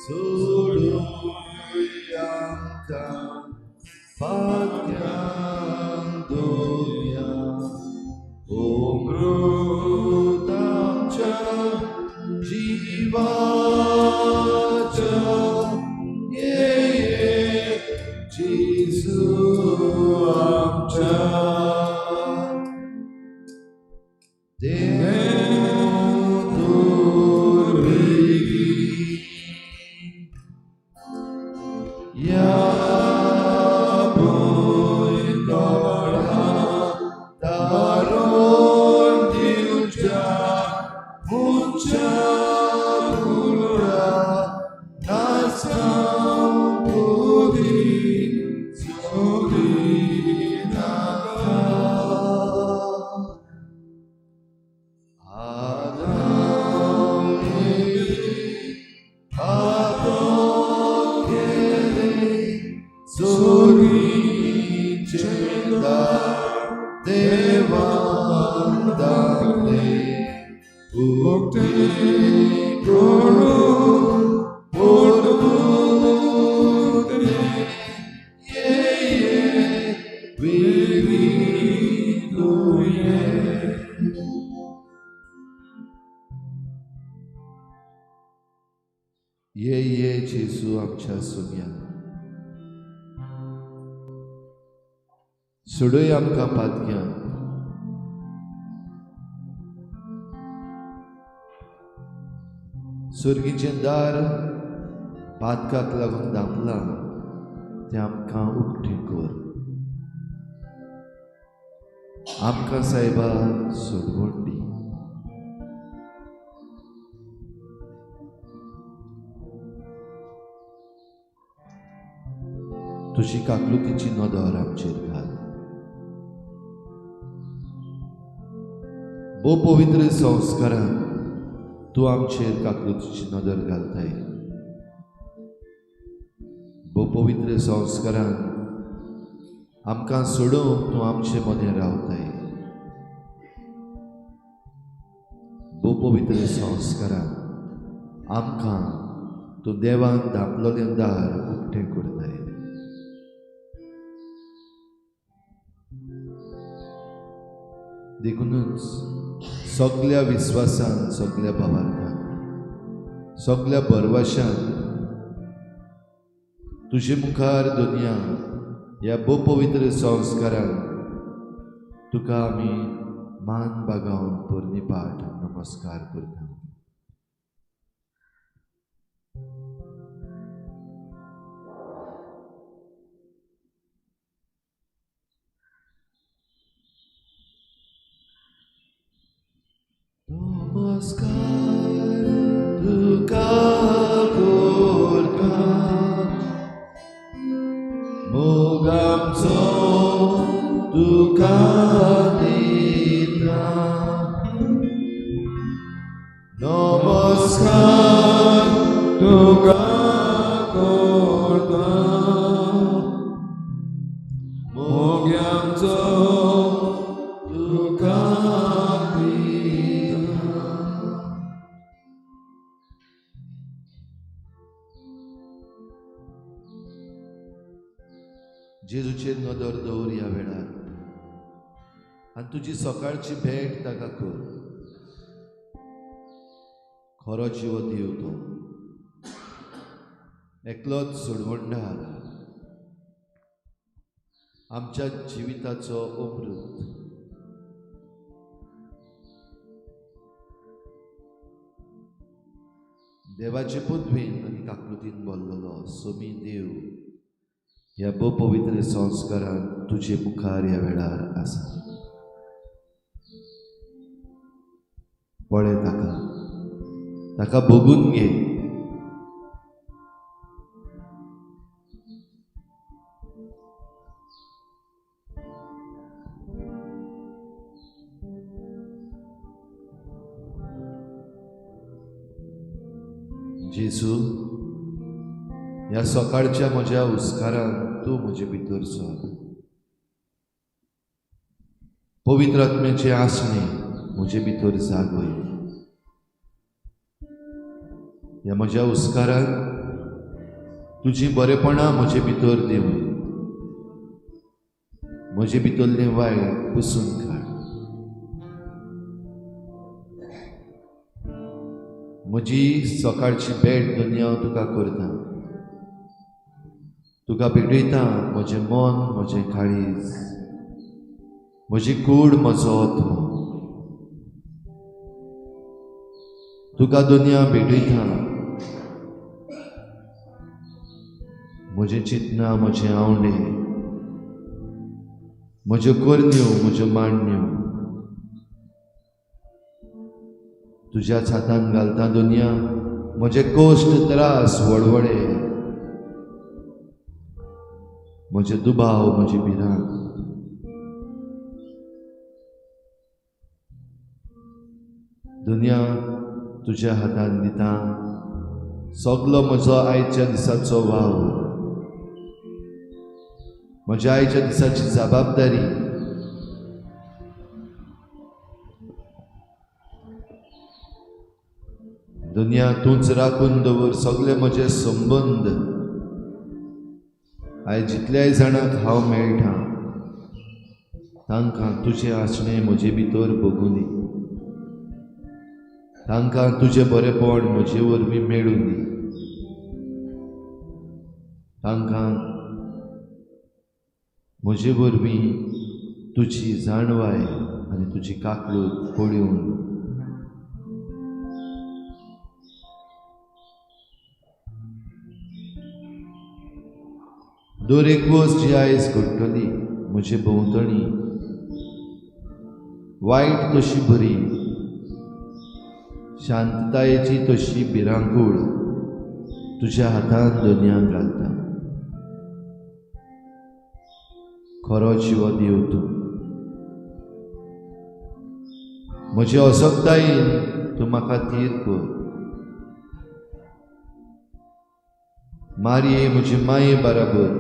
सोडूया पातक्यान दोया ओ मृत आमच्या जीवाच्या ये जेजू आमच्या ये जेजू आमच्या सुन्या सोडूय आमकां पातक्यान सुर्गीचें दार पातकाक लागून धांपलां तें आमकां उक्तें कर आमकां सायबा सोडवण दी तुजी काकलुतीची नदर आमचेर घाल बो पवित्र संस्कारान तूं आमचेर काकलुतीची नदर घालताय बो पवित्र संस्कारान आमकां सोडूंक तूं आमचे मदें रावताय बो पवित्र संस्कारान आमकां तूं देवान धांपलोलें दार उक्तें करताय देखूनच सगळ्या विश्वासान सगळ्या भावार्थान सगळ्या बरवाशान तुजे मुखार दुनिया ह्या बो पवित्र संस्कारान तुका आमी मान बागावन पोरनिपाट नमस्कार करता नमस्कार तुका करता मोग आमचो तुका दिता नमस्कार तुका करता मोग आमचो तुका जेजूचेर नदर दवर ह्या वेळार आनी तुजी सकाळची भेट ताका कर खरो जिव दिव तो एकलोच सोडवणदार आमच्या जिविताचो अमृत देवाचे पदवेन आनी काकलुतीन भरलेलो सोमी देव ह्या बो पवित्र संस्कारान तुजे मुखार ह्या वेळार आसा पळय ताका बघून घे जेजू ह्या सकाळच्या म्हज्या हुस्कारान तूं म्हजे भितर सर पवित्र आत्म्याचे आसणे म्हजे भितर जागय ह्या म्हज्या हुस्कारान तुझी बरेपणां म्हजे भितर देव, म्हजे भितरलें वायट पुसून काड. म्हजी सकाळची भेट दुनिया हांव तुका करता. तुका भेटयता म्हजें मन, म्हजें काळीज, म्हजी कूड, म्हजो आत्मो. तुका दुनिया भेटयता म्हजें चिंतनां, म्हजें आवडे, म्हज्यो करण्यो, म्हज्यो मांडण्यो तुज्याच हातान घालता दुनिया. म्हजे कोश्ट, त्रास, वळवळे, म्हजे दुबाव, म्हजी भिरांत दुनिया तुज्या हातान दिता. सगलो म्हजो आयच्या दिसाचो वावर, म्हज्या आयच्या दिसाची जबाबदारी दुनिया तूंच राखून दवर. सगळे म्हजे संबंद आयज जितल्याय जाणांक हांव मेळटा तांकां तुजें आसणें म्हजे भितर भोगूं दी. तांकां तुजें बरेपण म्हजे वरवीं मेळूं दी. तांकां म्हजे वरवीं तुजी जाणवाय आनी तुजी काकलूत पळून दर एक गोश्ट जी आयज घडटली म्हजे भोंवतणी वायट तशी बरी, शांततायेची तशी भिरांकूळ तुज्या हातान दुनियाक घालता. खरो जिवो दिव तूं. म्हजे अशक्तायेन तूं म्हाका थीर कर. मारये म्हजे माये बराबर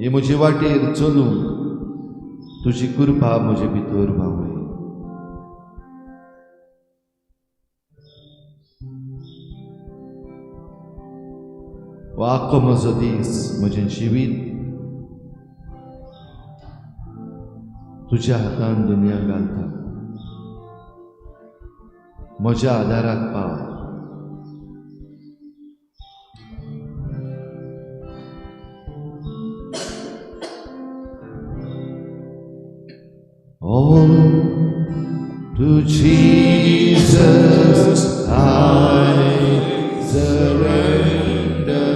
हे म्हजे वाटेर चलून तुजी कृपा म्हजे भितर व्हांवय. हो आख्खो म्हजो दीस, म्हजें जिवीत तुज्या हातान दुनिया घालता. म्हज्या आदाराक पाव. All to Jesus I surrender.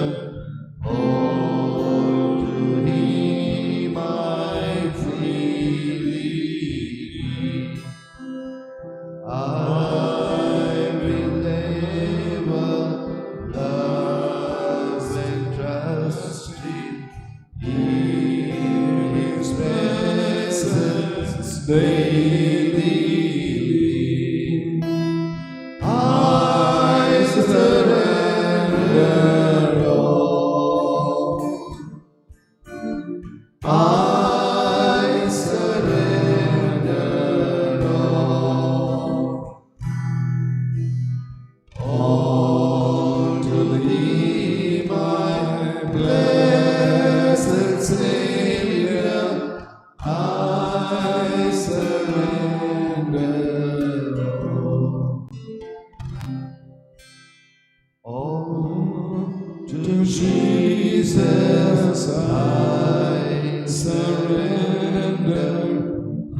All to Him I freely give. I will ever love and trust Him. In His presence daily live. I surrender all. I surrender all. All to Thee, my blessed Savior. I surrender all to Jesus. I surrender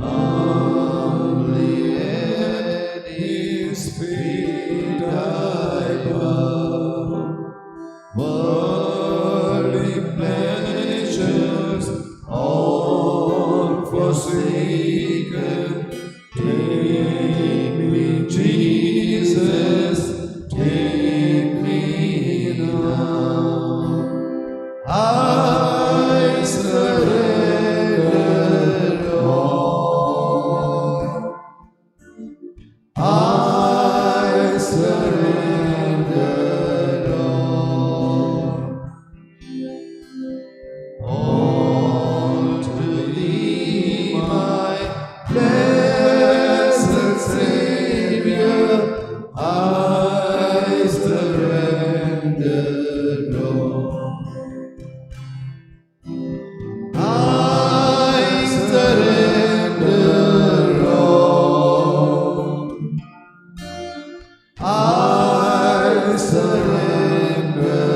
humbly at His feet I bow. Worldly pleasures all forsaken, take me, Jesus, take me now. I surrender all. I surrender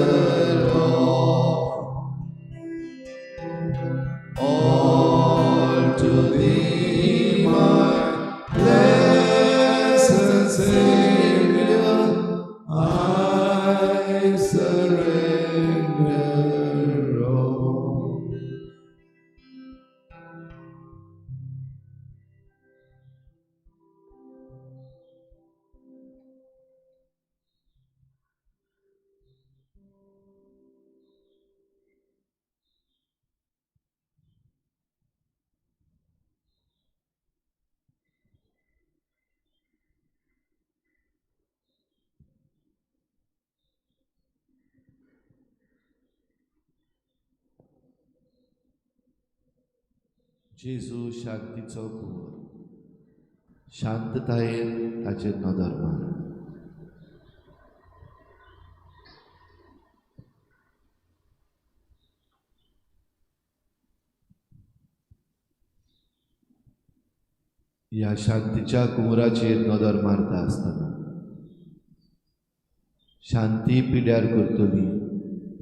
all to Thee, my blessed Savior. I surrender all. जेजू शांतीचो कुंवर, शांततायेन ताचेर नदर मार. ह्या शांतीच्या कुंवराचेर नदर मारता आसतना शांती पिड्यार करतली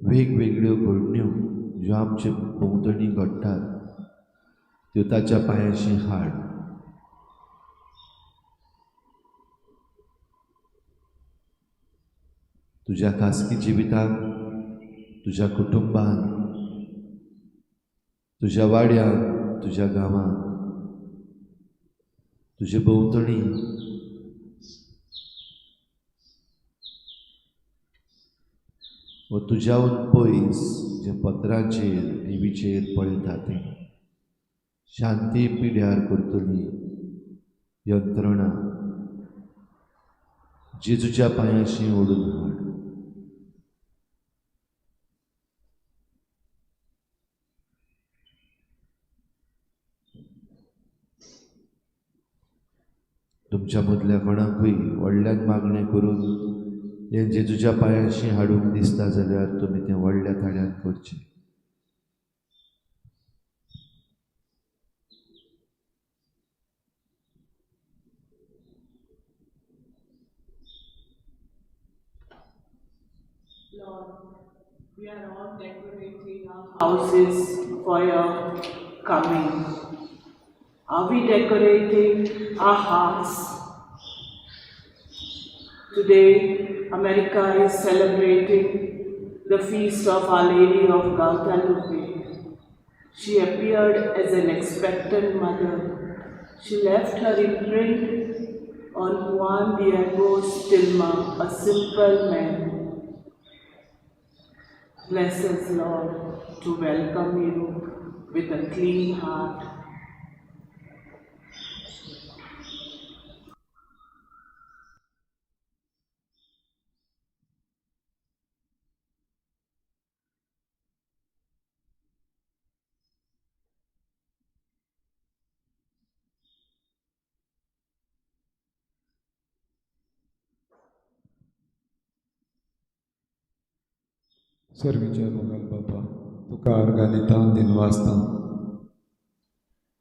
वेगवेगळ्यो घडण्यो ज्यो आमचे भोंवतणी घडटात त्यो ताच्या पांयाशी हाड. तुज्या खासगी जिवितांत, तुज्या कुटुंबांत, तुज्या वाड्यांत, तुज्या गांवांत, तुजे भोंवतणी व तुज्याहून पयस जे पत्रांचेर टीव्हीचेर पळयता तें शांती पिड्यार करतली यंत्रणा जेजूच्या पांयाशी ओडून हाड. तुमच्या मदल्या कोणाकूय व्हडल्यान मागणें करून हें जेजूच्या पांयाशी हाडूंक दिसता जाल्यार तुमी तें व्हडल्या थाड्यान करचें. Lord, we are all decorating our houses for your coming. Are we decorating our hearts? Today, America is celebrating the feast of Our Lady of Guadalupe. She appeared as an expectant mother. She left her imprint on Juan Diego Stilma, a simple man. Bless us, Lord, to welcome you with a clean heart. सर्गीच्या मोगाल बापा तुका अर्गानिता दिन वाचता.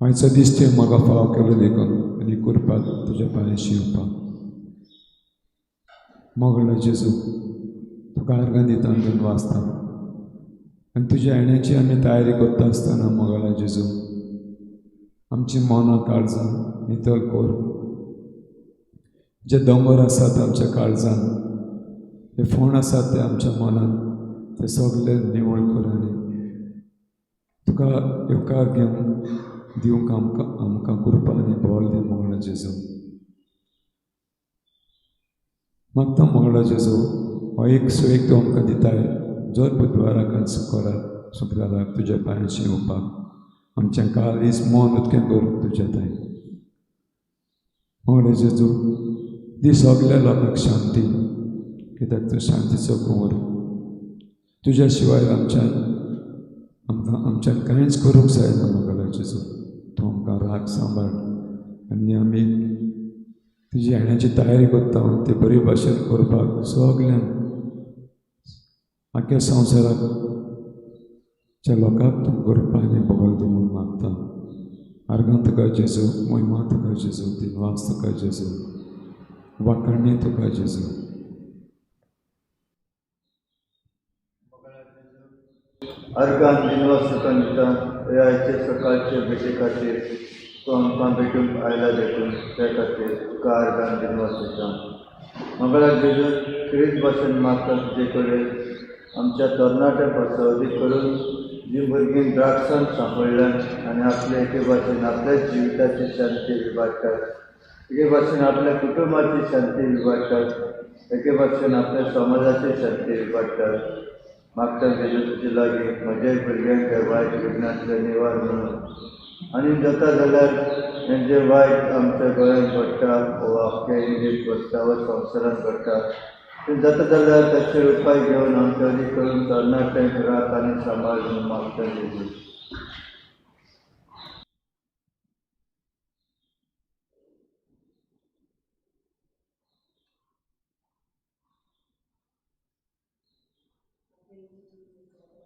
आयचो दीस तुवें म्हाका फाव केलो देखून आनी करपाक तुज्या पांयाशी येवपाक. मोगलो जेजू तुका अर्गानिता दिन वाचता आनी तुज्या येण्याची आमी तयारी करता आसतना मोगला जेजू आमची मनां काळजां नितळ कोर. जे दोंगर आसात आमच्या काळजान, जे फोण आसात ते आमच्या मनान, ते सगळे निवळ कर आनी तुका येवकार घेवंक दिवंक आमकां कृपा आनी बळ दी मोगला जेजू. मागता मोगला जेजू हो एक सुवेग तूं आमकां दिताय जर बुधवाराक आनी शुक्राराक तुज्या पांयाशी येवपाक आमचें काळीज मन उदकें करूंक तुज्या थंय. मोगला जेजू दी सगल्या लोकांक शांती, कित्याक तूं शांतीचो कुंवर. तुज्या शिवाय आमच्यान कांयच करूंक जायना मोगला जेजू. तूं आमकां राख सांबाळ आनी आमी तुजी येण्याची तयारी करता ते बरे भाशेन करपाक सगल्यांक आख्या संवसाराच्या लोकांक तूं करपा आनी बळ दी म्हूण मागता. आर्गां तुका जेजू, महिमा तुका जेजू, दिनवास तुका जेजू, वाखाणणी तुका जेजू. अर्गान दिनवास तुका दिता हे आयचे सकाळचे भेटे खातीर तूं आमकां भेटूंक आयला देखून त्या खातीर तुका अर्गान दिनवास दिता. मंगळार जेजून किरीत भाशेन मागता तुजे कडेन आमच्या तरणाट्यापासून अदीक करून जीं भुरगीं ड्रग्सान सांपडल्यात आनी आपले एके भाशेन आपल्या जिविताची शांती विभागतात, एके भाशेन आपल्या कुटुंबाची शांती विभागतात, एके भाशेन आपल्या समाजाची शांती विभागतात. मागता जेजू तुजे लागीं म्हज्याय भुरग्यांक ह्या वायट विघ्नांतले निवार म्हणून आनी जाता जाल्यार हें जें वायट आमच्या गोंयांत घडटा वो आख्या इंडियेंत घडटा वा संवसारांत घडटा तें जाता जाल्यार ताचेर उपाय घेवन आमचे अदीक करून तरणाट्यांक रात आनी सांबाळ म्हणून मागता जेजू.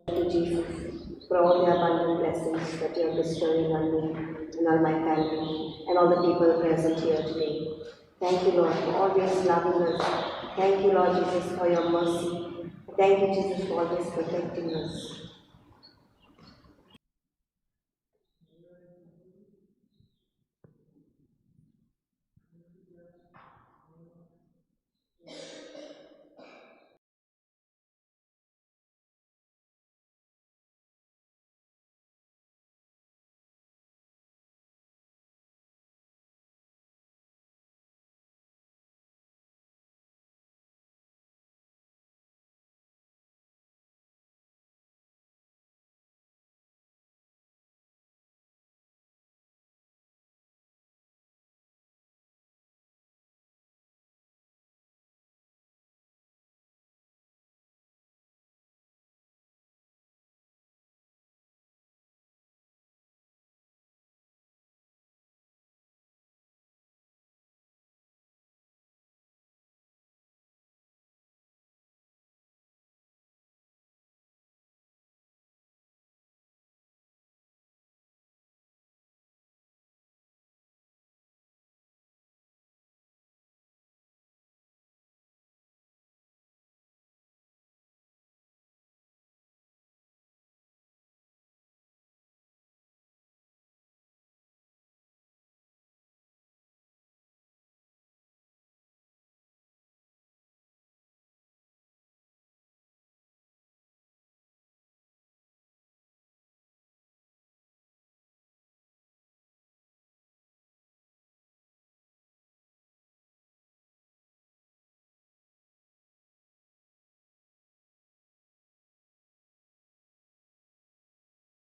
To Jesus, for all the abundant blessings that you are bestowing on me and on my family and all the people present here today. Thank you, Lord, for always loving us. Thank you, Lord Jesus, for your mercy. Thank you, Jesus, for always protecting us.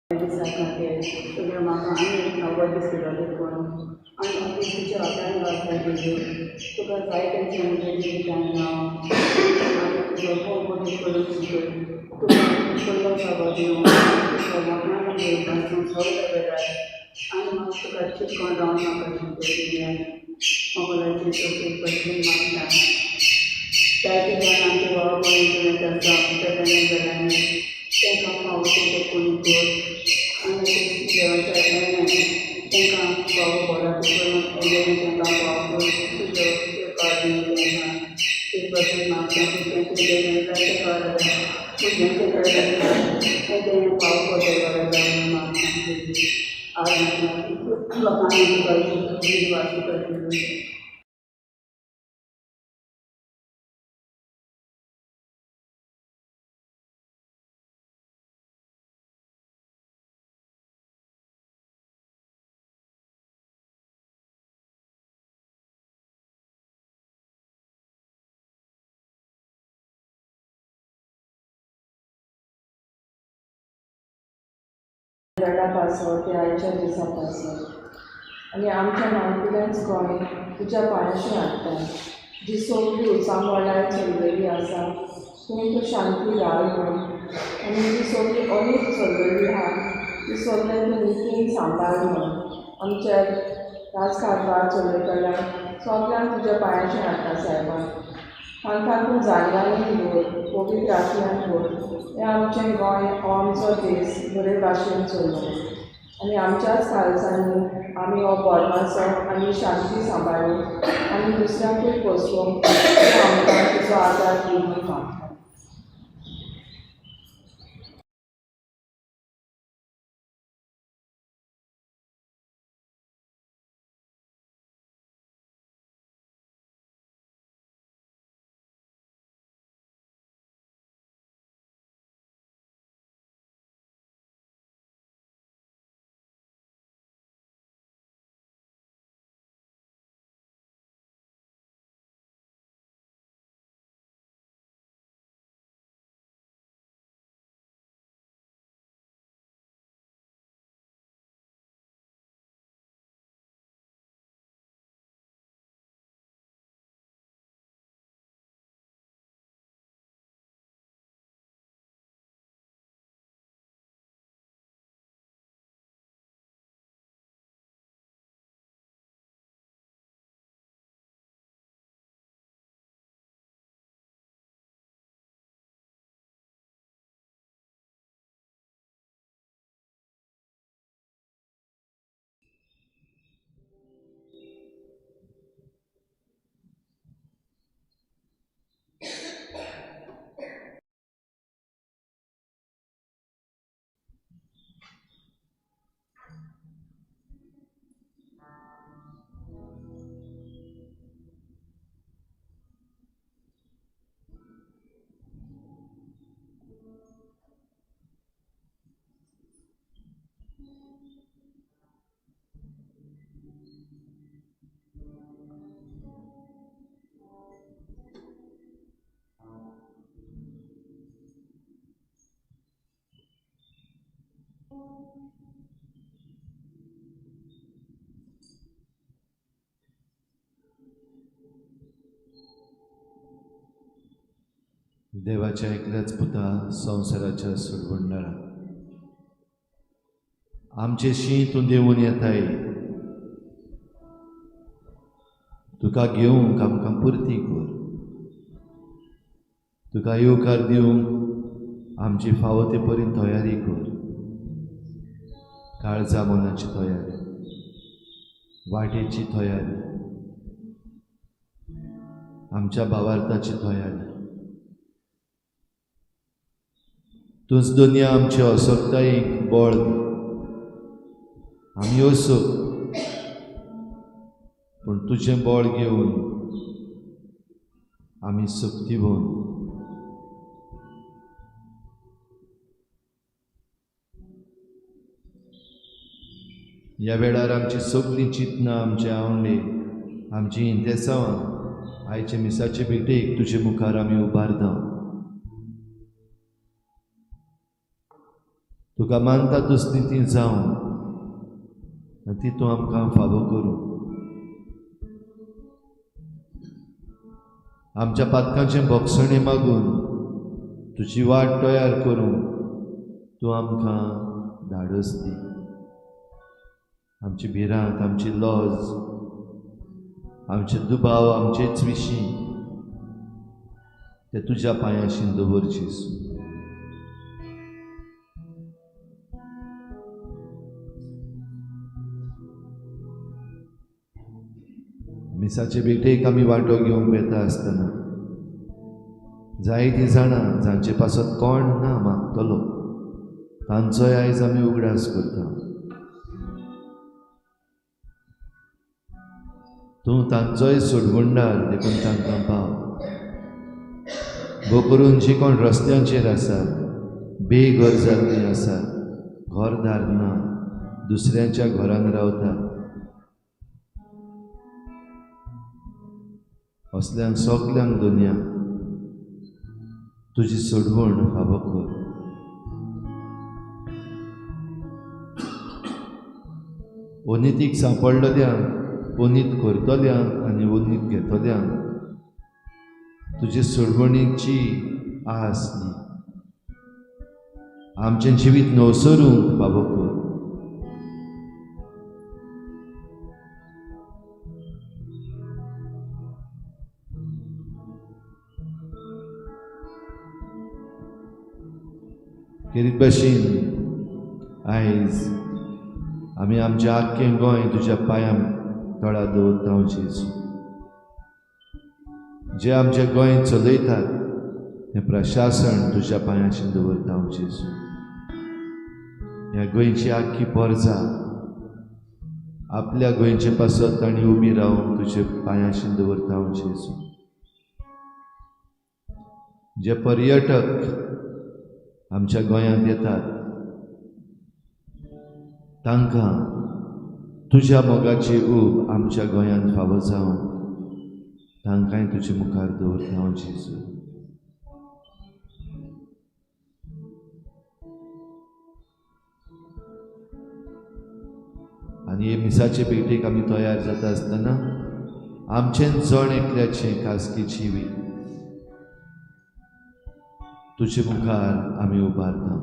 तुझ्या म्हाका आनी नव्वद दीस period करून आनी office तुज्या हातान घालता तेजे तुका जाय तेंचे म्हणजे दिताना आनी तुजो खूब मदत करून तुका फुडलो सगळो दिवन तुका मोठ्यान घेवपाचो सगळो वेळार आनी म्हाका तुका चिकन रावन म्हाका शिकयल्या मोगलाची चौकी पडली मागता जायते जाण आमचे भाव भयण तुवें आसा तेन्ना जाल्यार तांकां फावो तुजो कोणी कर आनी देवाच्या तांकां भाव बरो करून तांकां भाव करून तुजो काडून ते भशेन म्हाका भुरग्यांचे जायते कळटा भुरग्यांचे कळटा तें भाव बरो जावन म्हाका आज लोकांनी वासी करता. पासून ते आयच्या दिसा पासून आनी आमच्या मायपिल्यांच गोंय तुज्या पांयाशी हाडटा जी सगळी उसांबळ्यार चललेली आसा थंय तूं शांती राव म्हूण आनी जी सगळी अनेक चललेली आहा ती सगळे तूं नितीन सांबाळ म्हूण आमचे राजकारभार चलयतल्यान सगळ्यांक तुज्या पांयाशी हाडटा सायबान तांकां तूं जायरांनी दवर पवित्र आत्म्यान दवर हें आमचें गोंय हो आमचो देश बरे भाशेन चललो आनी आमच्याच खालसांनी आमी हो बोडमासो आनी शांती सांबाळून आनी दुसऱ्यांकूय पोसोवंक आमकां तुजो आदार दी म्हूण मागता. देवाच्या एकल्याच पुता संवसाराच्या सोडवणारा आमचे शीं तूं देंवन येताय तुका घेवंक आमकां पुर्ती कर तुका येवकार दिवंक आमची फावो ते पर्यंत तयारी कर काळजा मनाची तयारी वाटेची तयारी आमच्या भावार्थाची तयारी तूंच दुनिया आमचे असोकतायेक बळ दी आमी असो पूण तुजें बळ घेवन आमी सक्तीवन ह्या वेळार आमची सगळीं चिंतनां आमचे आवंडे आमची इंतेसांवां आयचे मिसाचे भेटेक तुजे मुखार आमी उबारता तुका मानता तसलीं तीं जावन ती तूं आमकां फावो करूं आमच्या पातकांचें भोगसणें मागून तुजी वाट तयार करूं तूं आमकां धाडस दी आमची भिरांत आमची लॉज आमचे दुबाव आमचेच विशीं ते तुज्या पांयाशीं दवरचीस मिसाचे भेटेक आमी वांटो घेवंक येता आसतना जायतीं जाणां जांचे पासत कोण ना मागतलो तांचोय आयज आमी उगडास करता तूं तांचोय सोडवंडार देखून तांकां पाव भोव करून जीं कोण रस्त्यांचेर आसात बेघर जाल्लीं आसात घरदार ना दुसऱ्यांच्या घरान रावतात असल्यांक सगल्यांक दुनिया तुजी सोडवण फावो कर ओनितीक सांपडलेल्यांक ओनीत करतल्यांक आनी ओनीत घेतल्यांक तुजे सोडवणीची आस दी आमचें जिवीत नवसरूंक फावो कर खेरीत भाशेन आयज आमी आमचें आख्खें गोंय तुज्या पांयां तळा दवरता हांव जेजू जे आमचें गोंय चलयतात तें प्रशासन तुज्या पांयाशीं दवरता हांव जेजू ह्या गोंयची आख्खी परजा आपल्या गोंयचे पासत तांणी उबी रावून तुजे पांयाशीं दवरता हांव जेजू जे पर्यटक आमच्या गोंयांत येतात तांकां तुज्या मोगाची ऊब आमच्या गोंयांत फावो जावन तांकांय तुजे मुखार दवरता हांव जेजू आनी हे मिसाचे भेटेक आमी तयार जाता आसतना आमचें जण एकल्याचें खासगी जिवीत तुजे मुखार आमी उबारता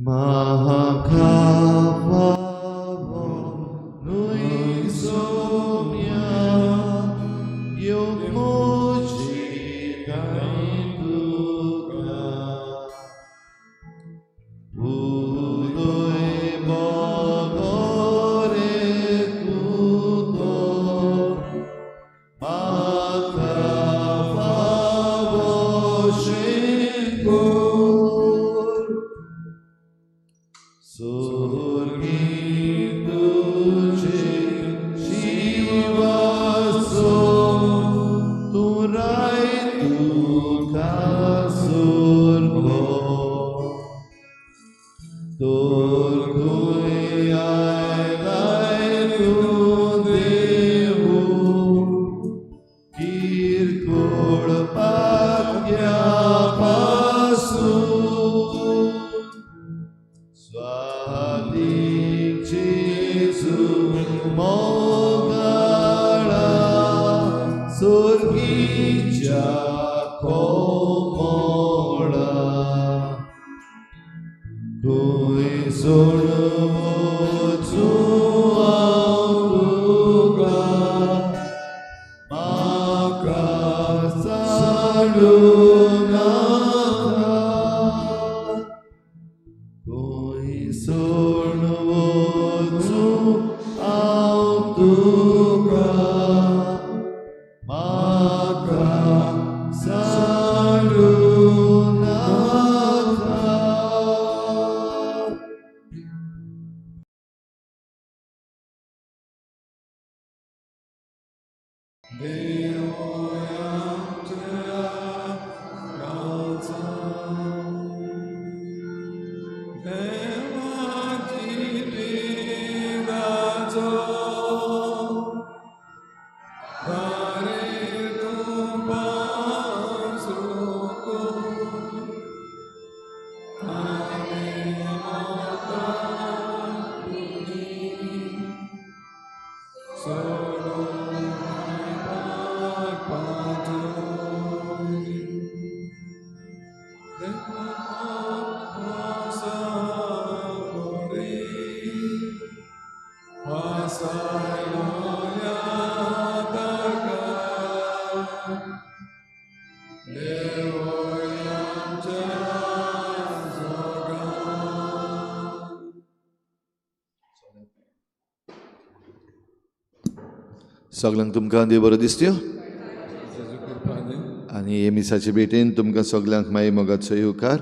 म्हाका फावो न्हय सोम्या येवंक मोची कांय तुका उदय बगोरे तुको म्हाका फावोशें कर सोर्गी तुजे शिवासो तूं राय तुका सोर्गो तोर खंय आयलाय तूं देवू किरकोळ पाग्या पासून स्वादिक मोगाळा सुर्गीच्या कोमोळा कोई सोडवचू तुका म्हाका साडूं नाका कोई सोडवचू तुका म्हाका साडूं नाका. सगळ्यांक तुमकां देव बरो दिसत्यो आनी हे मिसाचे भेटेन तुमकां सगळ्यांक मागीर मोगाचो येवकार.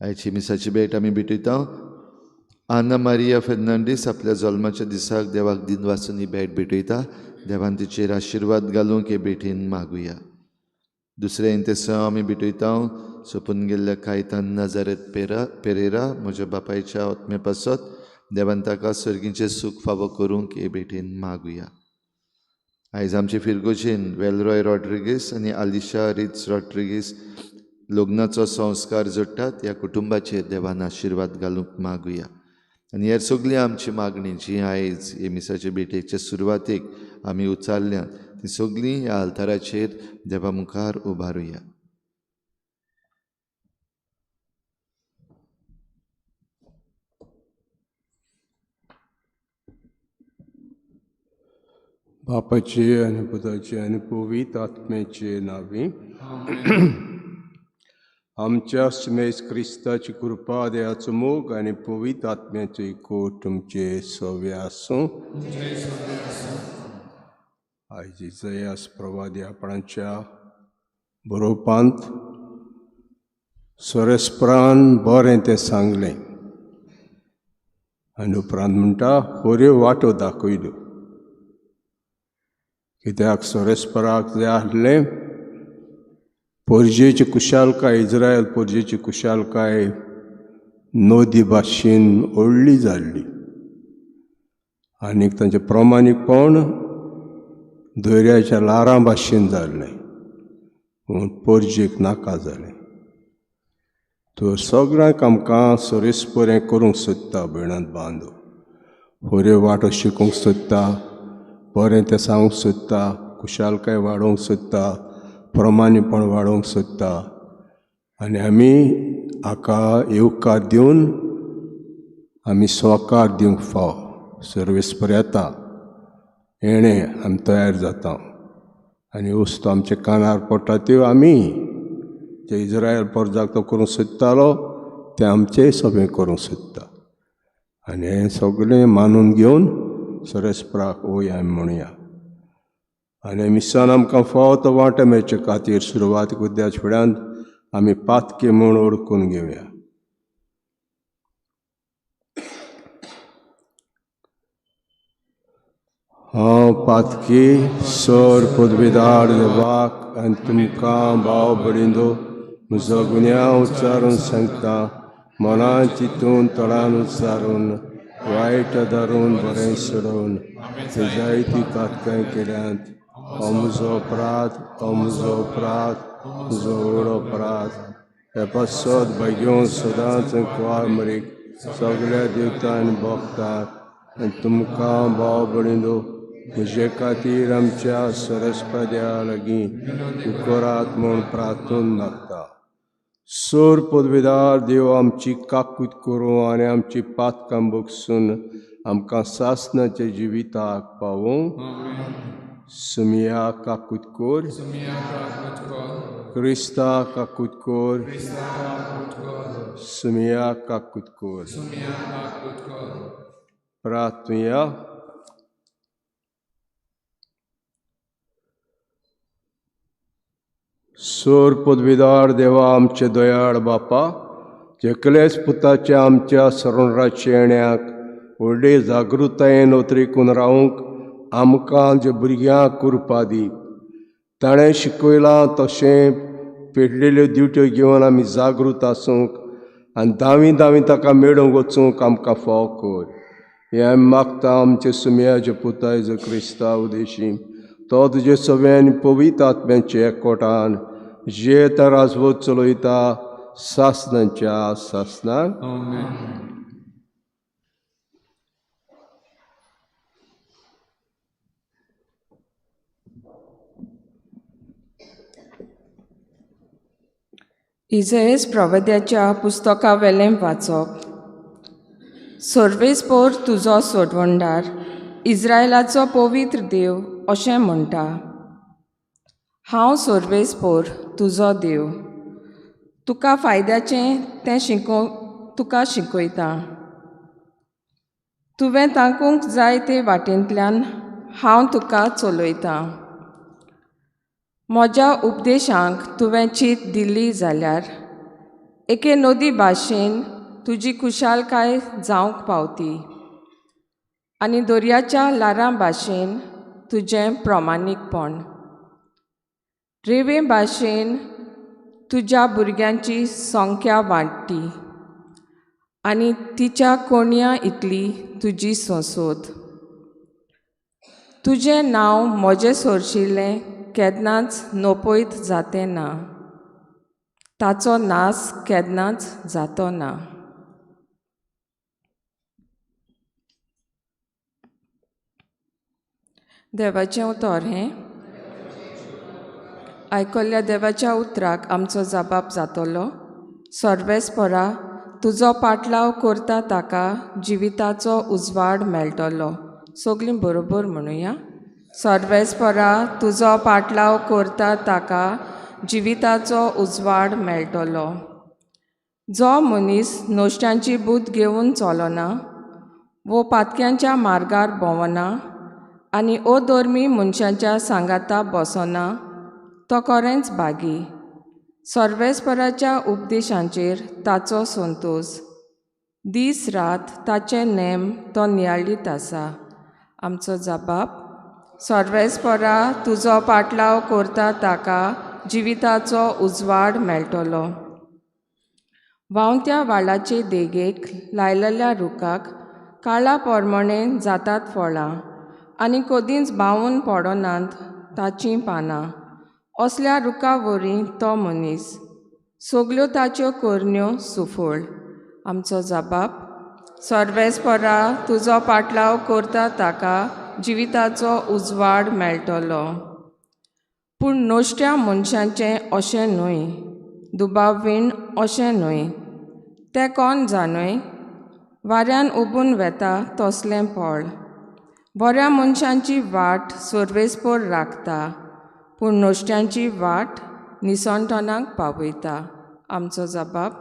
आयची मिसाची भेट आमी भेटयता. आना मारिया फेर्नांडीस आपल्या जल्माच्या दिसाक देवाक दिन वाचून ही भेट भेटयता. देवान तिचेर आशिर्वाद घालूंक हे भेटेन मागुया. दुसरें इंतेसांव आमी भेटयता. सोपून गेल्ल्या कायतान नाजारेत पेरेरा म्हज्या बापायच्या आत्मे पासत देवान ताका सर्गीचें सूख फावो करूंक हे भेटेन मागुया. आयज आमचे फिरगोचेन वेलरॉय रॉड्रिगीस आनी आलिशा रिट्स रॉड्रिगीस लग्नाचो संस्कार जोडटात. ह्या कुटुंबाचेर देवान आशिर्वाद घालूंक मागुया. आनी हेर सगळी आमची मागणी जी आयज हे मिसाचे भेटेच्या सुरवातेक आमी उचारल्यात ती सगळीं ह्या आल्ताराचेर देवा मुखार उबारुया. बापाचे आनी पुताचे आनी पवित्र आत्म्याचे नांवे आमच्या मेज क्रिस्ताची कृपा देवाचो मोग आनी पवित्र आत्म्याचो इको तुमचे सवे आसूं. आयज इसायास प्रवादी आपणाच्या बरोवपांत सोरेस्परान बरें तें सांगलें आनी उपरांत म्हणटा बऱ्यो वाटो दाखयल्यो. कित्याक सोरेस्पराक जें आसलें पोरजेची कुशालकाय इज्रायल पोरजेची कुशालकाय नोदी भाशेन व्हडली जाल्ली आनीक तांचें प्रमाणीकपण दर्याच्या लारां भाशेन जाल्लें पूण पोरजेक नाका जालें. तो सगळ्यांक आमकां सोरेस्परें करूंक सोदता भयणांत बांदू. बऱ्यो वाटो शिकूंक सोदता, बरें तें सांगूंक सोदता, कुशालकाय वाडोवंक सोदता, प्रमाणीपण वाडोवंक सोदता आनी आमी हाका येवकार दिवन आमी स्वकार दिवंक फाव सर्वेस्पर येता येणें आमी तयार जाता आनी वस्तू आमच्या कानार पडटा त्यो आमी जे इज्रायल परजाक तो करूंक सोदतालो तें आमचें सगळें करूंक सोदता आनी हें सगळें मानून घेवन सोरेस्पराक वोय आमी म्हणुया. आनी मिसान आमकां फावो तो वांटो मेळचे खातीर सुरवात उद्याच्या फुड्यान आमी पातकी म्हूण ओळखून घेवया. हांव पातकी सर पदवीदार देवाक आनी तुमकां भाव भयणींनो म्हजो गुन्यांव उच्चारून सांगता. मनान चिंतून तोंडान उच्चारून वायट धरून बरें सोडून जायती पातकाय केल्यांत हो म्हजो अपराध, हो म्हजो अपराध, म्हजो व्हड अपराध. हे पासत बेगीन सदांच कुवार मरीक सगळ्या देवतांनी भोगतात आनी तुमकां भाव भयणीनो म्हजे खातीर आमच्या सरस्पद्या लागीं उपकारात म्हूण प्रार्थून मागता. सोर पदवीदार देव आमची काकूट करूं आनी आमची पातकां बगसून आमकां सासणाच्या जिविताक पावूं. सुमिया काकूट कोर, क्रिस्ता काकूट कोर, सुमिया काकूट कोर. प्रार्थुया. सोर पदवीदार देवा आमचे दयाळ बापा, एकलेच पुताच्या आमच्या सरोनराचे येण्याक व्हडले जागृतायेन ओतरेकून रावंक आमकां जे भुरग्यांक कृपा दी. ताणें शिकयलां तशें पेटलेल्यो ड्युट्यो घेवन आमी जागृत आसूंक आनी दावी दावी ताका मेळूंक वचूंक आमकां फाव कर. हें आमी मागता आमचे सुमयाचे पुताय जो क्रिस्ता उदेशी. तो तुजे सगळ्यांनी पवित्र आत्म्याचे एकवटान जेत राजवत चलयता सासणांच्या सासणान. इजयेस प्रवद्याच्या पुस्तका वेलें वाचप. सर्वेस्पोर तुजो सोडवंडार, इस्रायलाचो पवित्र देव अशें म्हणटा. हांव सर्वेस्पोर तुजो देव, तुका फायद्याचें तें तुका शिकयता. तुवें तांकूंक जाय ते वाटेंतल्यान हांव तुका चलयतां. म्हज्या उपदेशांक तुवें चीत दिल्ली जाल्यार एके नदी भाशेन तुजी कुशालकाय जावंक पावती आनी दर्याच्या लारां भाशेन तुजें प्रमाणीकपण. रेंवे भाशेन तुज्या भुरग्यांची संख्या वाडटी आनी तिच्या कोणयां इतली तुजी सोंसोत. तुजें नांव म्हजें सोरशिल्लें केन्नाच नोपयत जातें ना, ताचो नास केन्नाच जातो ना. देवाचें उतर हें. आयकल्ल्या देवाच्या उतराक आमचो जबाब जातलो. सर्वेस्परा तुजो पाटलाव करता ताका जिविताचो उजवाड मेळटलो. सगलीं बरोबर म्हणुया. सर्वेस्परा तुजो पाटलाव करता ताका जिविताचो उजवाड मेळटलो. जो मनीस नोश्ट्यांची बूद घेवन चलना वो पातक्यांच्या मार्गार भोंवना आनी अधर्मी मनशांच्या सांगाता बसना, तो खरेंच बागी. सर्वेस्पराच्या उपदेशांचेर ताचो संतोश. दीस रात ताचे नेम तो नियाळीत आसा. आमचो जबाब. सर्वेस्परा तुजो पाटलाव करता ताका जिविताचो उजवाड मेळटलो. व्हांवत्या वाळाचे देगेक लायलेल्या रुखाक काळा परमणें जातात फळां आनी कदींच बावून पडनात ताचीं पानां. असल्या रुखा वरी तो मनीस, सगल्यो ताच्यो करण्यो सुफळ. आमचो जबाब. सर्वेस्परा तुजो पाटलाव करता ताका जिविताचो उजवाड मेळटलो. पूण नोश्ट्या मनशांचें अशें न्हय, दुबावीण अशें न्हय. तें कोण जाणय? वाऱ्यान उबून वेता तसलें फळ. बऱ्या मनशांची वाट सर्वेस्पर राखता, पूण नोश्ट्यांची वाट निसंतनाक पावयता. आमचो जबाब.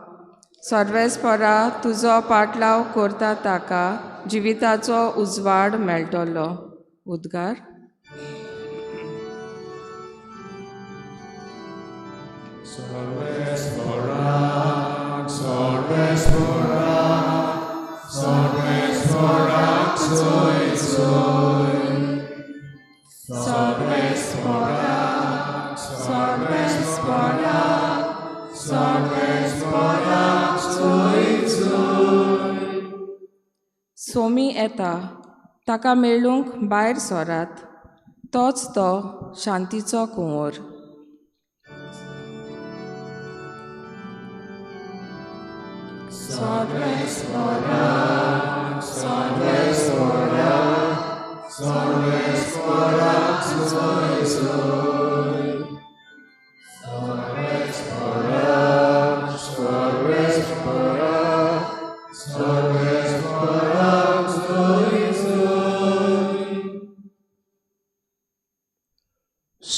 सर्वेस्परा तुजो पाटलाव करता ताका जिविताचो उजवाड मेळटलो. उद्गार. Sorvesporak, sorvesporak, sorvesporak, soy, soy. Sorvesporak, sorvesporak, sorvesporak, soy, soy. Somi येता, ताका मेळूंक भायर सरात, तोच तो शांतीचो कुंवर. Sorvesporak, sorvesporak.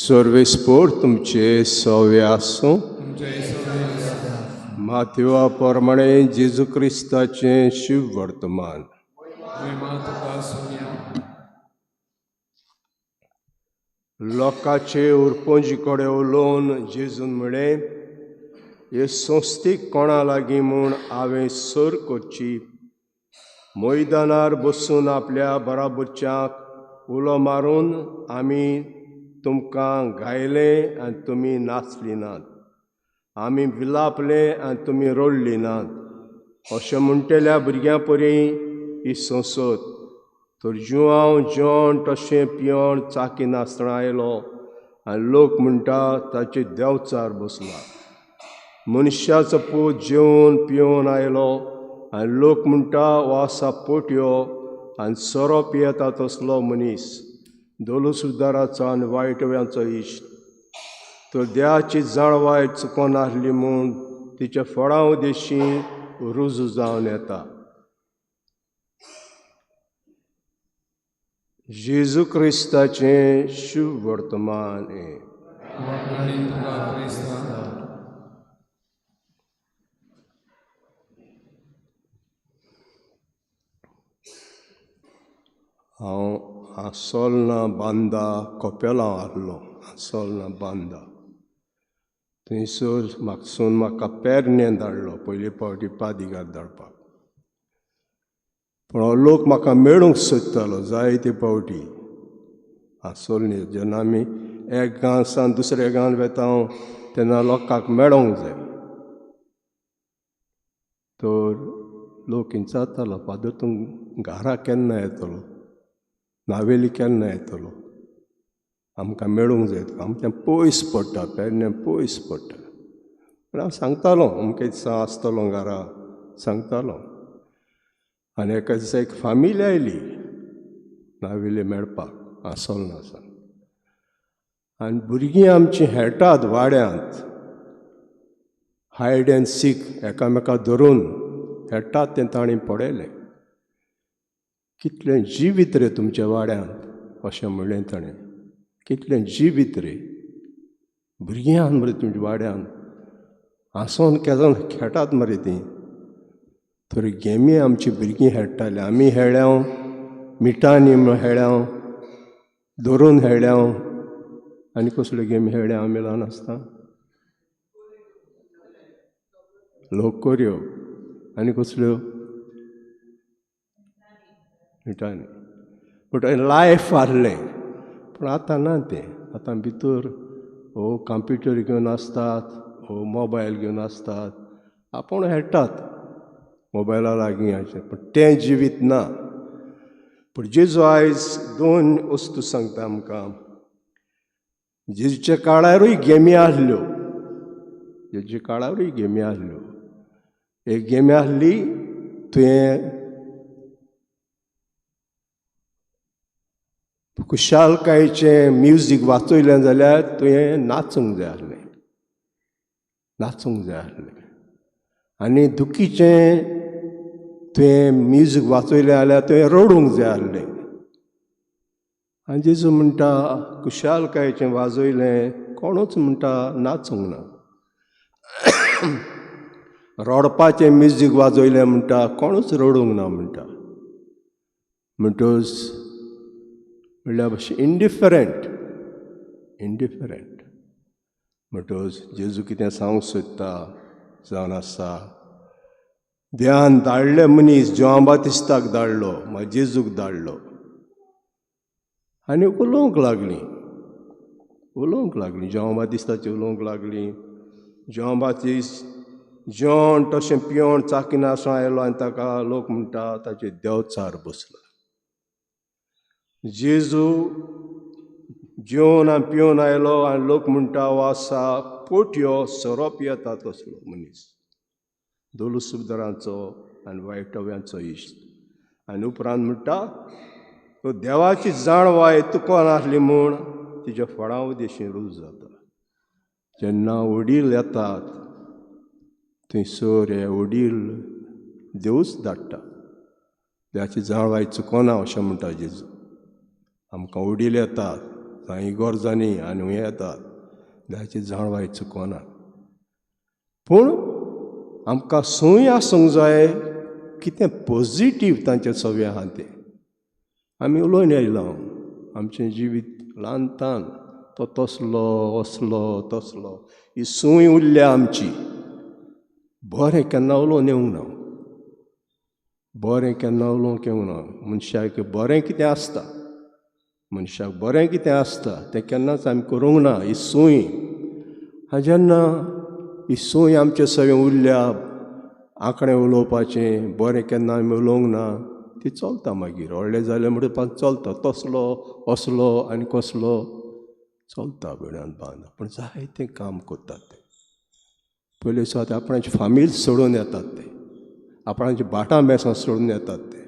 सर्वेस्पोर तुमचे सवे आसूं. माथ्युआ प्रमाणे जेजू क्रिस्ताचें शुभ वर्तमान. लोकांचे उरपोंजी कडेन उलोवन जेजून म्हळें, हे संस्थीक कोणा लागीं म्हूण हांवें सर करची. मैदानार बसून आपल्या बराबरच्यांक उलो मारून आमी तुमकां गायलें आनी तुमी नाचलीं नात. आमी विलापलें आनी तुमी रडलीं नात. अशें म्हणटल्या भुरग्यां परी ही संसद. तर जिवांव जेवण तशें पिवण चाकी नासतना आयलो आनी लोक म्हणटा ताचे देंवचार बसला. मनशाचो पूत जेवन पिवन आयलो आनी लोक म्हणटा हो आसा पोट्यो आनी सोरो पियेता तसलो मनीस, दोलसुदाराचो आनी वायटव्यांचो इश्ट. तर देवाची जाण वायट चुकोन आसली म्हूण तिच्या फळां उदेशी रुजू जावन येता. जेजू क्रिस्ताचें शुभ वर्तमान. हांव आसोलना बांदा कोपेलां आहलो. आसोलना बांदा थंयसर म्हाका पेरनें धाडलो पयले फावटी पादिगार धाडपाक. पूण हो लोक म्हाका मेळूंक सोदतालो जायते फावटी. आसोलनी जेन्ना आमी एक गांव सावन दुसऱ्या गांवांत वेता तेन्ना लोकांक मेळोंक जाय. तर लोक विचारतालो, फादर तूं घारा केन्ना येतलो, नावेली केन्ना येतलो, आमकां मेळूंक जाय. आमचें पयस पडटा, पेडण्यां पयस पडटा. पूण हांव सांगतालो अमके दिसा आसतलो घारा सांगतालो. आनी एका दिसा एक फामील आयली नावेली मेळपाक आसोलना सावन. आनी भुरगीं आमचीं खेळटात वाड्यांत, हायड एंड सीक एकामेकाक धरून खेळटात तें ताणीं पळयलें. कितलें जिवीत रे तुमच्या वाड्यांत, अशें म्हणलें ताणें. कितलें जिवीत रे, भुरगीं आहात मरे तुमच्या वाड्यांत, हांसोन खेळोन खेळटात मरे तीं. तर गेमी आमची भुरगीं खेळटालीं. आमी खेळ्ळ्याव, मिठांनी खेळ्ळ्याव, धरून खेळ्ळ्याव. आनी कसल्यो गेमी खेळ्ळ्या आमी ल्हान आसतना? लोकोऱ्यो. आनी कसल्यो? मिठांनी. पूण लायफ आहलें. पूण आतां ना तें. आतां भितर हो कंप्युटर घेवन आसतात, हो मोबायल घेवन आसतात, आपूण खेळटात मोबायला लागीं अशें. पूण तें जिवीत ना. पूण जेजू आयज दोन वस्तू सांगता आमकां. जेजूच्या काळारूय गेमी आहल्यो. जेजूच्या काळारूय गेमी आहल्यो. एक गेमी आहली, तुवें खुशालकायेचें म्युजीक वाचयलें जाल्यार तुवें नाचूंक जाय आहलें. नाचूंक जाय आहलें. आनी दुखीचें तुवें म्युजीक वाचयलें जाल्यार तुवें रडूंक जाय आहलें. आनी जेजू म्हणटा खुशालकायेचें वाजयलें, कोणूच म्हणटा नाचूंक ना. रडपाचें म्युजीक वाजयलें म्हणटा कोणूच रडूंक ना म्हणटा. म्हणटच म्हणल्यार भशेन इंडिफरंट. म्हणटच जेजू कितें सांगूंक सोदता जावन आसा. देवान धाडले मनीस जॉन बातिस्ताक धाडलो, मागीर जेजूक धाडलो. आनी उलोवंक लागलीं जॉन बातिस्ताचें उलोवंक लागलीं. जॉन बातिस्त जेवण तशें पिवण चाकी नासतना आयलो आनी ताका लोक म्हणटा ताचे देंवचार बसला. जेजू जेवण आनी पिवन आयलो आनी लोक म्हणटा हो आसा पोट्यो सोरो पियेता तसलो मनीस, दोलसुदारांचो आनी वायटव्यांचो इश्ट. आनी उपरांत म्हणटा देवाची जाणवाय तुकोन आसली म्हूण तिच्या फळां उदेशी रूज जाता. जेन्ना वडील येतात थंयसर हे वडील देवूच धाडटा. देवाची जाणवाय चुकोना अशें म्हणटा जेजू. आमकां वडील येतात जावं इगोर्जांनी आनी येतात, देवाची जाणवाय चुकोना. पूण आमकां सूय आसूंक जाय कितें पॉजिटीव तांचे सगळे आहा तें आमी उलोवन येयलां. आमचें जिवीत ल्हानतान तो तसलो असलो तसलो ही सूय उरल्या आमची. बरें केन्ना उलोवन येवंक ना, बरें केन्ना उलोवंक येवंक ना. मनशाक बरें कितें आसता, मनशाक बरें कितें आसता तें केन्नाच आमी करूंक ना. ही सूय जेन्ना ही सूय आमचें सगळें उरल्या, आंकडे उलोवपाचें बरें केन्ना आमी उलोवंक ना, ती चलता. मागीर व्हडलें जालें म्हणटच चलता. तसलो असलो आनी कसलो चलता बेड्यान बांद. पूण जायतें काम करतात ते. पयलीं सुद्दां आपणाची फामील सोडून येतात ते, आपणाची भाटां बेसां सोडून येतात ते,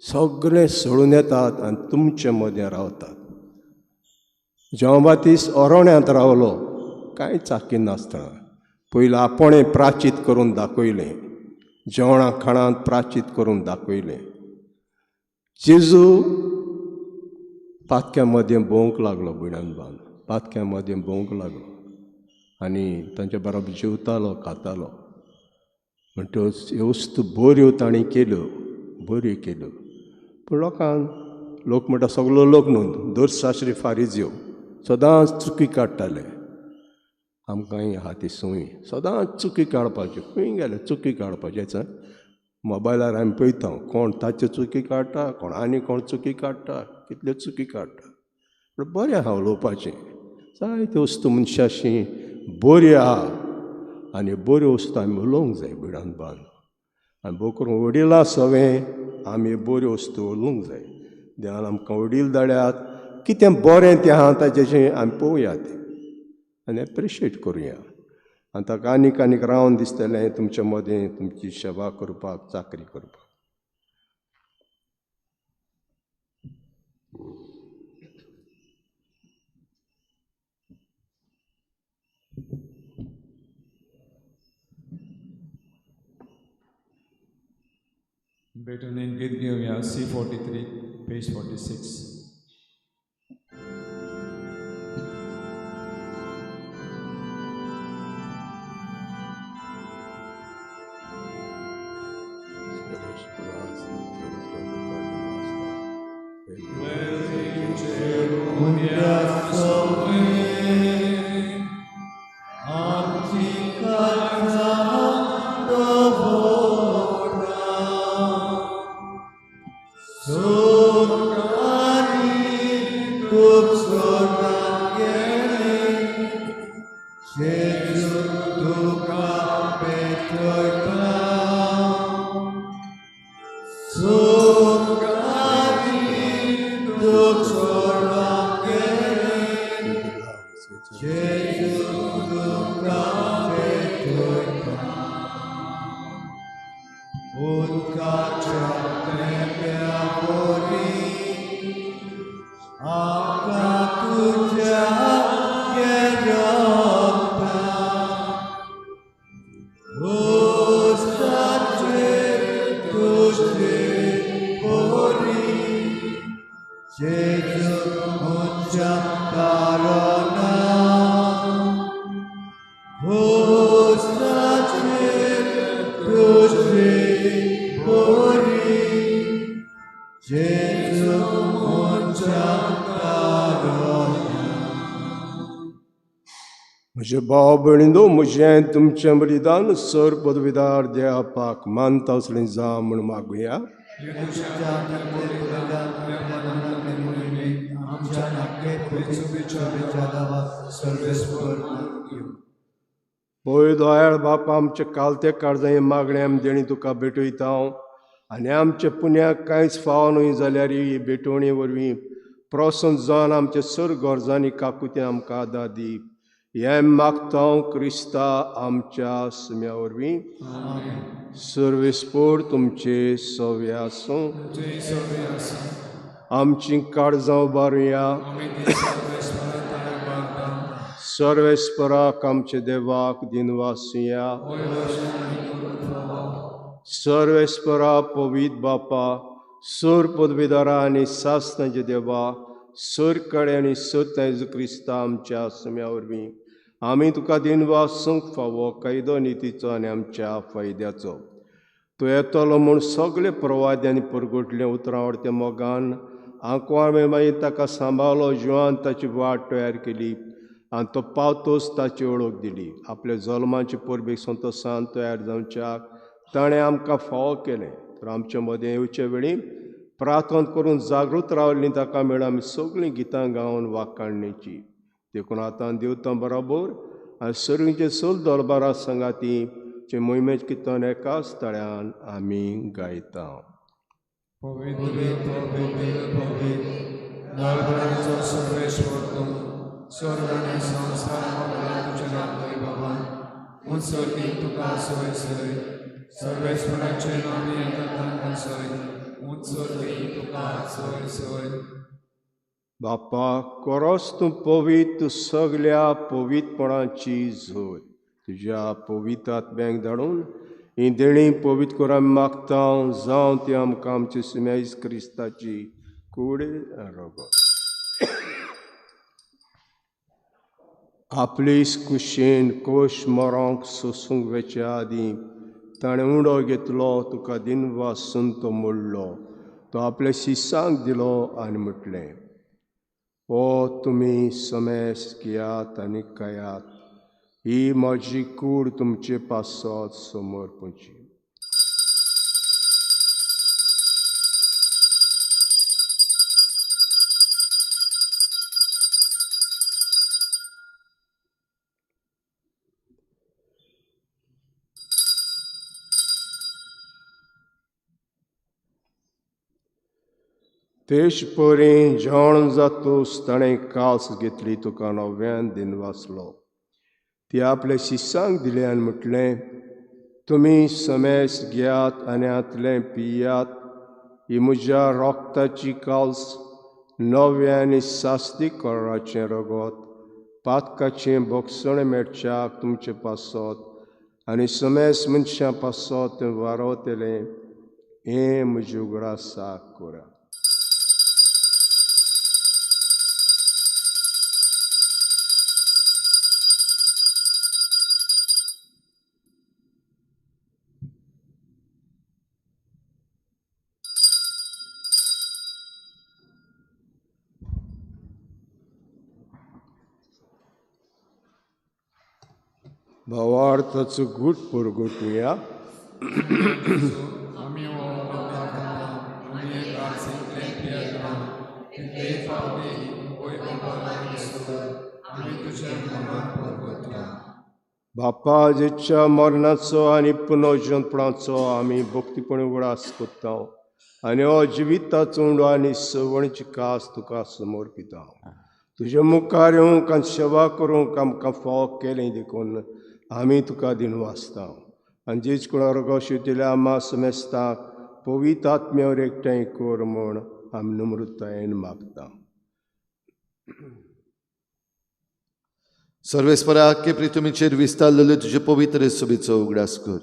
सगळें सोडून येतात आनी तुमचे मदें रावतात. जॉन बातिस्ट अरोण्यांत रावलो कांय चाकीन नासतना. पयलीं आपणें प्राचीत करून दाखयलें, जेवणा खाणांत प्राचीत करून दाखयलें. जेजू पातक्या मदें भोंवंक लागलो बिड्यान बांद, पातक्या मदें भोंवंक लागलो आनी तांचे बरोबर जेवतालो खातालो. म्हणटच ह्यो वस्तू बऱ्यो ताणें केल्यो, बऱ्यो केल्यो. पूण लोक म्हणटा सगलो लोक न्हू, धर्मशास्त्री फारिझ्यो सदांच चुकी काडटाले. आमकांय आहा ती सूय, सदांच चुकी काडपाच्यो. खंय गेले चुकी काडपाचें. मोबायलार आमी पळयता कोण ताच्यो चुकी काडटा, कोण आनी कोण चुकी काडटा, कितल्यो चुकी काडटा. पूण बरें आहा उलोवपाचें. जायत्यो वस्तू मनशाची बऱ्यो आहा आनी बऱ्यो वस्तू आमी उलोवंक जाय बिडान बांद. आनी भोव करून वडिलां सवें आमी बऱ्यो वस्तू उलोवंक जाय. देवान आमकां वडील धाड्यात, कितें बरें तें आहा ताचें आमी पळोवया तें आनी एप्रिशिएट करुया. आनी ताका आनीक आनीक रावन दिसतलें तुमचे मदें तुमची सेवा करपाक, चाकरी करपाक. भेटून एक गीत घेवया, C43 पेज 46. म्हजे भाव भयणीनो, म्हजें तुमचें बलिदान सर पदवीदार देवापाक मानता असलें जा म्हूण मागुया. पळय दोयाळ बापा, आमचे कालते काळजांत मागणें आमी देणी तुका भेटयता आनी आमचे पुण्याक कांयच फाव न्हय जाल्यार ही भेटोवणी वरवीं प्रसन्न जावन आमच्या सर गरजांनी काकुतें आमकां आदार दी. हें मागता क्रिस्ता आमच्या सुम्या वरवीं. सर्वेस्पोर तुमचे सव्या आसूं. आमची काळजां उबारुया. सर्वेस्पराक आमचे देवाक दिनवासुया. सर्वेस्परा पवित बापा, सोर पदवीदारा आनी सासणाचे देवा, सोर कळे आनी सत जेजू क्रिस्ता आमच्या आत्म्या वरवीं आमी तुका दिनवासूंक फावो कायदो नितीचो आनी आमच्या फायद्याचो. तूं येतलो म्हूण सगळे प्रवादी आनी परगटले उतरावडते मोगान आंकवार मागीर ताका सांबाळलो, जिवान ताची वाट तयार केली आनी तो पावतोच ताची वळख दिली. आपल्या जल्माचे परबेक संतोशान तयार जावच्याक ताणें आमकां फावो केलें. तर आमचे मदें येवचे वेळी प्रार्थना करून जागृत रावल्लीं ताका मेळून आमी सगळीं गितां गावन वाखाणणेची. देखून आतां देवतां बरोबर आनी सर्वींचे सल दरबारा संगाती मोहिमेचे कितन एकाच तळ्यान आमी गायता. सर्वेश्वर तूं स्वर्ग आनी संवसार मोगला तुज्या नामय बाबान सर्ती तुका सय सय सर्वेश्वराचे नामी येता सय सर्ती तुका सय सय. बापा खरोच तूं पवित्र, तूं सगळ्या पवित्रपणाची झोत. तुज्या पवित्र आत्म्याक धाडून ही देणी पवित्र करून आमी मागता. जावं ती आमकां आमचे सुमेज क्रिस्ताची कूड रोगो. आपली कुशीन कोश मरोंक सोसूंक वेच्या आदीं ताणें उंडो घेतलो, तुका दिनवासून तो मोडलो. तो आपल्या शिसांक दिलो आनी म्हटलें, ओ तुमी समेस घेयात आनी खायात, ही म्हजी कूड तुमचे पासत समर्पणची. तेश परी जेवण जातूस ताणें कास घेतली, तुका नव्यान दिनवासलो. ती आपल्या शिसांक दिली आनी म्हटलें, तुमी समेस घेयात आनी हातलें पियात, ही म्हज्या रोगताची काल्स, नव्या आनी सास्तीक कराराचें रगत, पातकाचें भोगसण मेळच्याक तुमचे पासत आनी समेस मनशां पासत तें वारवतलें. हें म्हजे उगडासाक करा. भावार्थाचो गूट परगटुया. आमी हो आमी एक आर्सींतलें पियेता ते फावटी आमी तुजें मनान परगटता. बापा जेच्या मरणाचो आनी पुनर्जन्मपणाचो आमी भक्तीपणी उगडास कोत्ता आनी हो जिविताचो उंडो आनी सवणीची कास तुका समर्पिता. तुज्या मुखार येवंक आनी सेवा करूंक आमकां फावो केलें देखून आमी तुका दिनवासता. आनी जेच कोणा रगो शिवतिल्या आमा समेस्ताक पवित्र आत्म्यावर एकठांय कर म्हूण आमी नम्रतायेन मागता. सर्वेस्परा आख्खे पृथ्वीचेर विस्तारलेले तुजे पवित्र सोबीचो उगडास कर.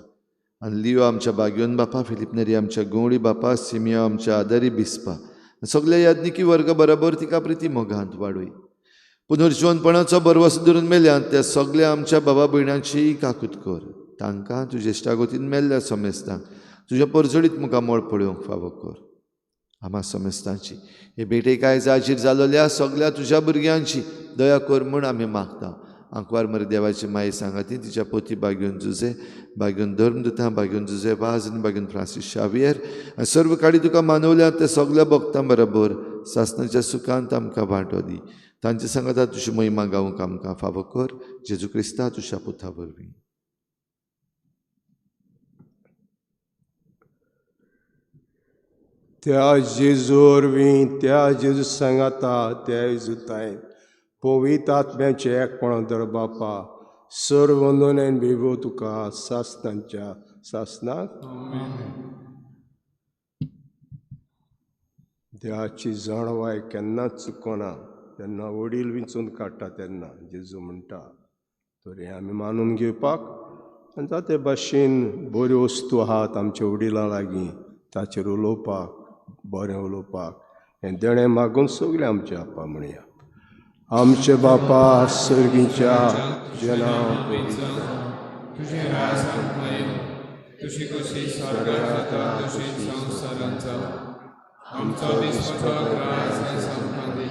आनी लियो आमच्या बागयोन बापा, फिलिप नेरी आमच्या गवळी बापा, सिमियो आमच्या आदारी बिस्पा, सगळे याज्ञिकी वर्ग बरोबर तिका प्रिती मोगांत वाडूय. पुनर्जीवनपणाचो बरवस धरून मेल्यात त्या सगळ्या आमच्या बाबा भयणांची काकूत कर. तांकां तुजे इश्टागोतीन मेल्ल्या समेस्तांक तुज्या परजडीत मुखार मोळ पळोवंक फावो कर. आम्हा समेस्तांची हे भेटेक आयज हाजीर जालोल्या सगळ्या तुज्या भुरग्यांची दया कर म्हूण आमी मागता. आंकवार मरे देवाची माई सांगाती तिच्या पोती बागेवन जुजे, बागेवन धर्मदुतां, बागेवन जुजे वाज आनी बागेवन फ्रांसीस शावियर आनी सर्व काडी तुका मानवल्या त्या सगळ्या भक्तां बरोबर सासणाच्या सुखांत आमकां वांटो दी. तांचे सांगाता तुजी महिमा गावंक आमकां फावो कर. जेजू क्रिस्ता तुज्या पुता वरवीं. त्या जेजू वरवीं, त्या जेजू सांगाता, त्या जेजुताय पवित्र आत्म्याचे एकपण दर बापा, सर्व वंदनेन भिवो तुका सासणांच्या सासणाक. देवाची जाणवाय केन्नाच चुकोना. तेन्ना वडील विंचून काडटा तेन्ना जेजू म्हणटा तरी आमी मानून घेवपाक आनी जाते भाशेन बऱ्यो वस्तू आहात आमच्या वडिलां लागीं ताचेर उलोवपाक, बरें उलोवपाक हें देणें मागून सगलें आमच्या आपा म्हणया. आमचे बापा सर्गीच्या तुजें नांव तुझे राज तुझी कशी स्वर्गात जाता तशीच संवसारांत जावं. आमचो दिसपतो राज आमकां दी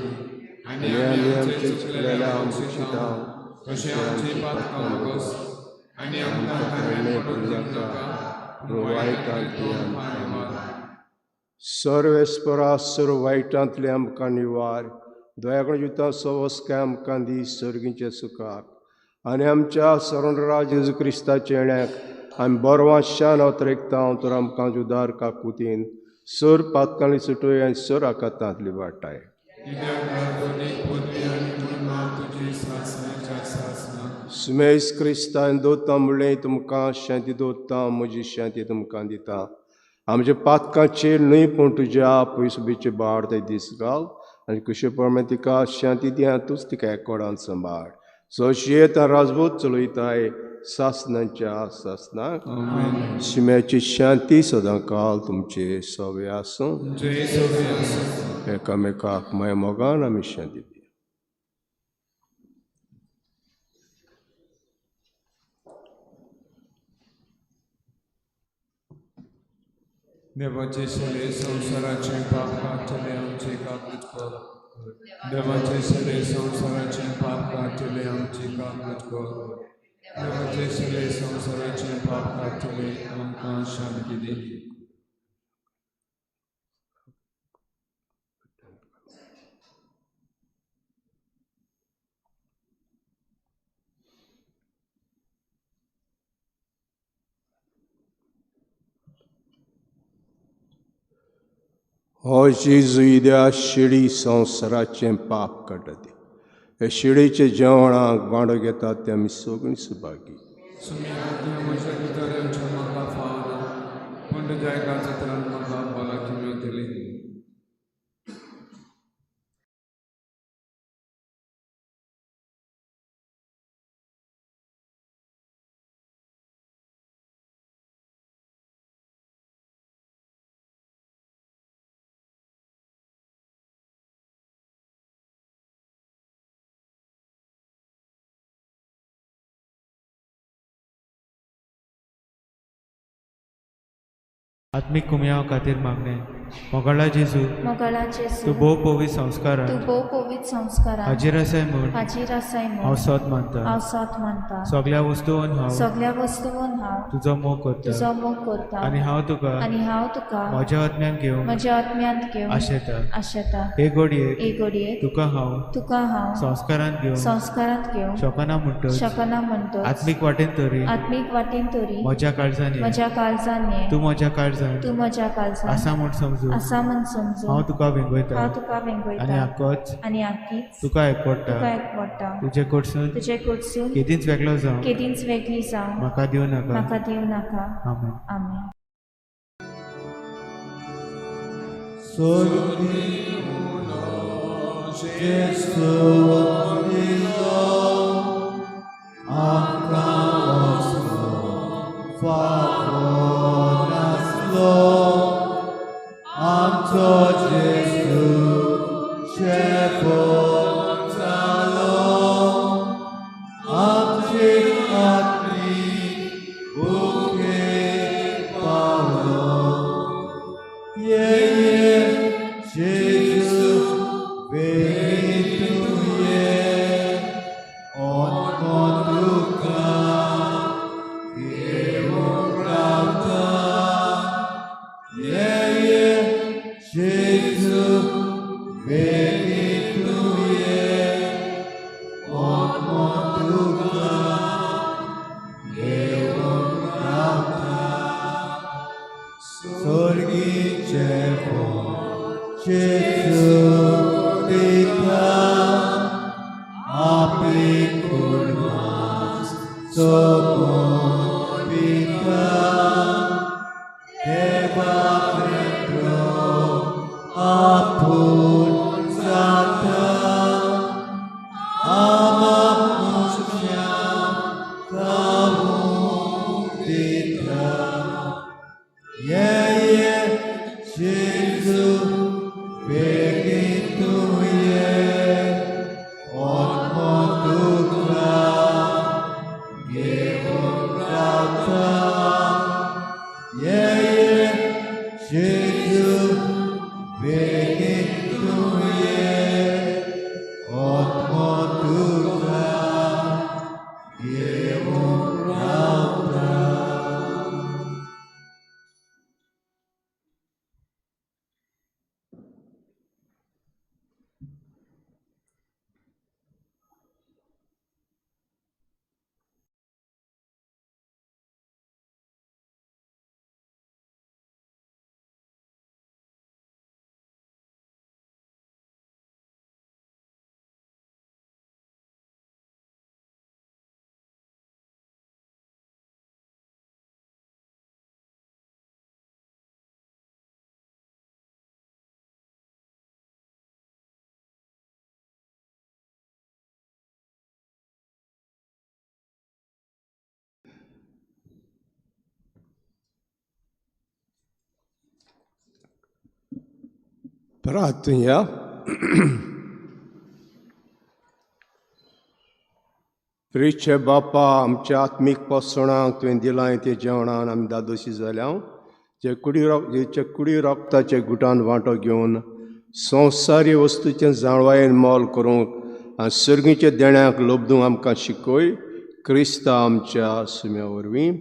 आनी आमी आमचे चुकलेल्या शिक्षितांव तशें आमची पातकां मागोस आनी आमकां तांणे पडूंक नाका पूण वायटांतल्यान मार. सर्वेस्परा सर्व वायटांतले आमकां निवार. दयाकडे जिता सवस्काय आमकां दी सर्गीच्या सुखाक आनी आमच्या सरणराज जेजू क्रिस्ताचे येण्याक आमी बरवां शान अवतरेकता तर आमकां जुदार काकुतीन सर पातकांनी सुटोय आनी सर आकातांतली वाटाय. सुमेश क्रिस्तान दोता म्हणलें तुमकां शांती दोता म्हजी शांती तुमकां दिता. आमच्या पातकांचेर न्हय पूण तुज्या पयसुबीचे बाळ ते दीस घाल आनी कशें प्रमाणे तिका शांती दिया तूंच तिका एकोडान सांबाळ. सोशयेत राजभूत चलयताय सासनांच्या सासनाक. शिम्याची शांती सदां काल तुमचे सवे आसूं. एकामेकाक माय मोगान आमी शांती दिया. देवाचे शेले संवसाराचे पाप काडटले आमचे काकूट कर. देवाचे शेले संवसाराचे पाप काडटले आमचे काकूट कर. देवाचे शेले संवसाराचे पाप काडटले आमकां शांती दी. हो जेजू इद्या शिडी संवसाराचें पाप काडटा. हे शिडीचे जेवणाक वांडो घेतात ते आमी सगळीं सुभागी. म्हज्या भितऱ्यांच्या म्हाका फावना पूण तुज्या एका चित्रान म्हाका भलायकी मेळटली. आत्मिक कुमयाव खातीर मागणे. मोगळा जेजू तूं भोव पवित्र संस्कारान हाजीर आसाय म्हूण हांव सत मानता. सगळ्या वस्तूंत हांव तुजो मोग करता आनी हांव तुका म्हज्या आत्म्यान घेवंक आशेता. हे घडयेक तुका हांव संस्कारांत घेवंक शकना म्हणटच आत्मीक वाटेन तरी म्हज्या काळजांनी तूं म्हज्या काळजांत आसा म्हूण समजून हांव तुका वेंगयता आनी आख्खीच तुका एकवडटा. तुजे कडसून केदींच वेगळो जावं म्हाका दिवं नाका. आमेन. Amto Jesu, Shepherd Salom, Amte Atmi, Buke Paulo, Jesu, Vetuye, On Monduka, Evo Pravda, Jesu, veni tuje, od motuka, evo pravda. Sorgice Jesu dita, aplicul mas, sobopita, Eva Petro, Jesu, begitu ye, otmo tukla, Yehovah, ye Jesu, begitu ye, otmo tukla, Yehovah. प्रार्थना. Price बापा, आमच्या आत्मीक पोसणाक तुवें दिलां ते जेवणान आमी दादोशी जाल्या जे कुडी रोगताचे गुटान वांटो घेवन संवसारी वस्तूचें जाणवायेन मोल करूंक आनी सर्गीच्या देण्याक लोबदूंक आमकां शिकय. क्रिस्ता आमच्या सुम्या वरवीं.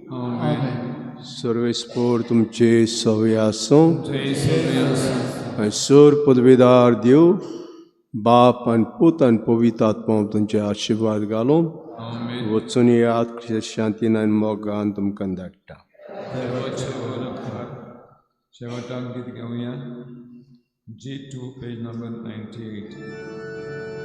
सर्वेस्पोर तुमचे सवय आसूं. आनी सोर पदवीदार देव बाप आनी पूत आनी पवित्र आत्मा तुमचे आशिर्वाद घालून वचून याद शांतीन आनी मोगान तुमकां धाडटा. शेवटाक गीत घेवया G2 पेज नंबर 98.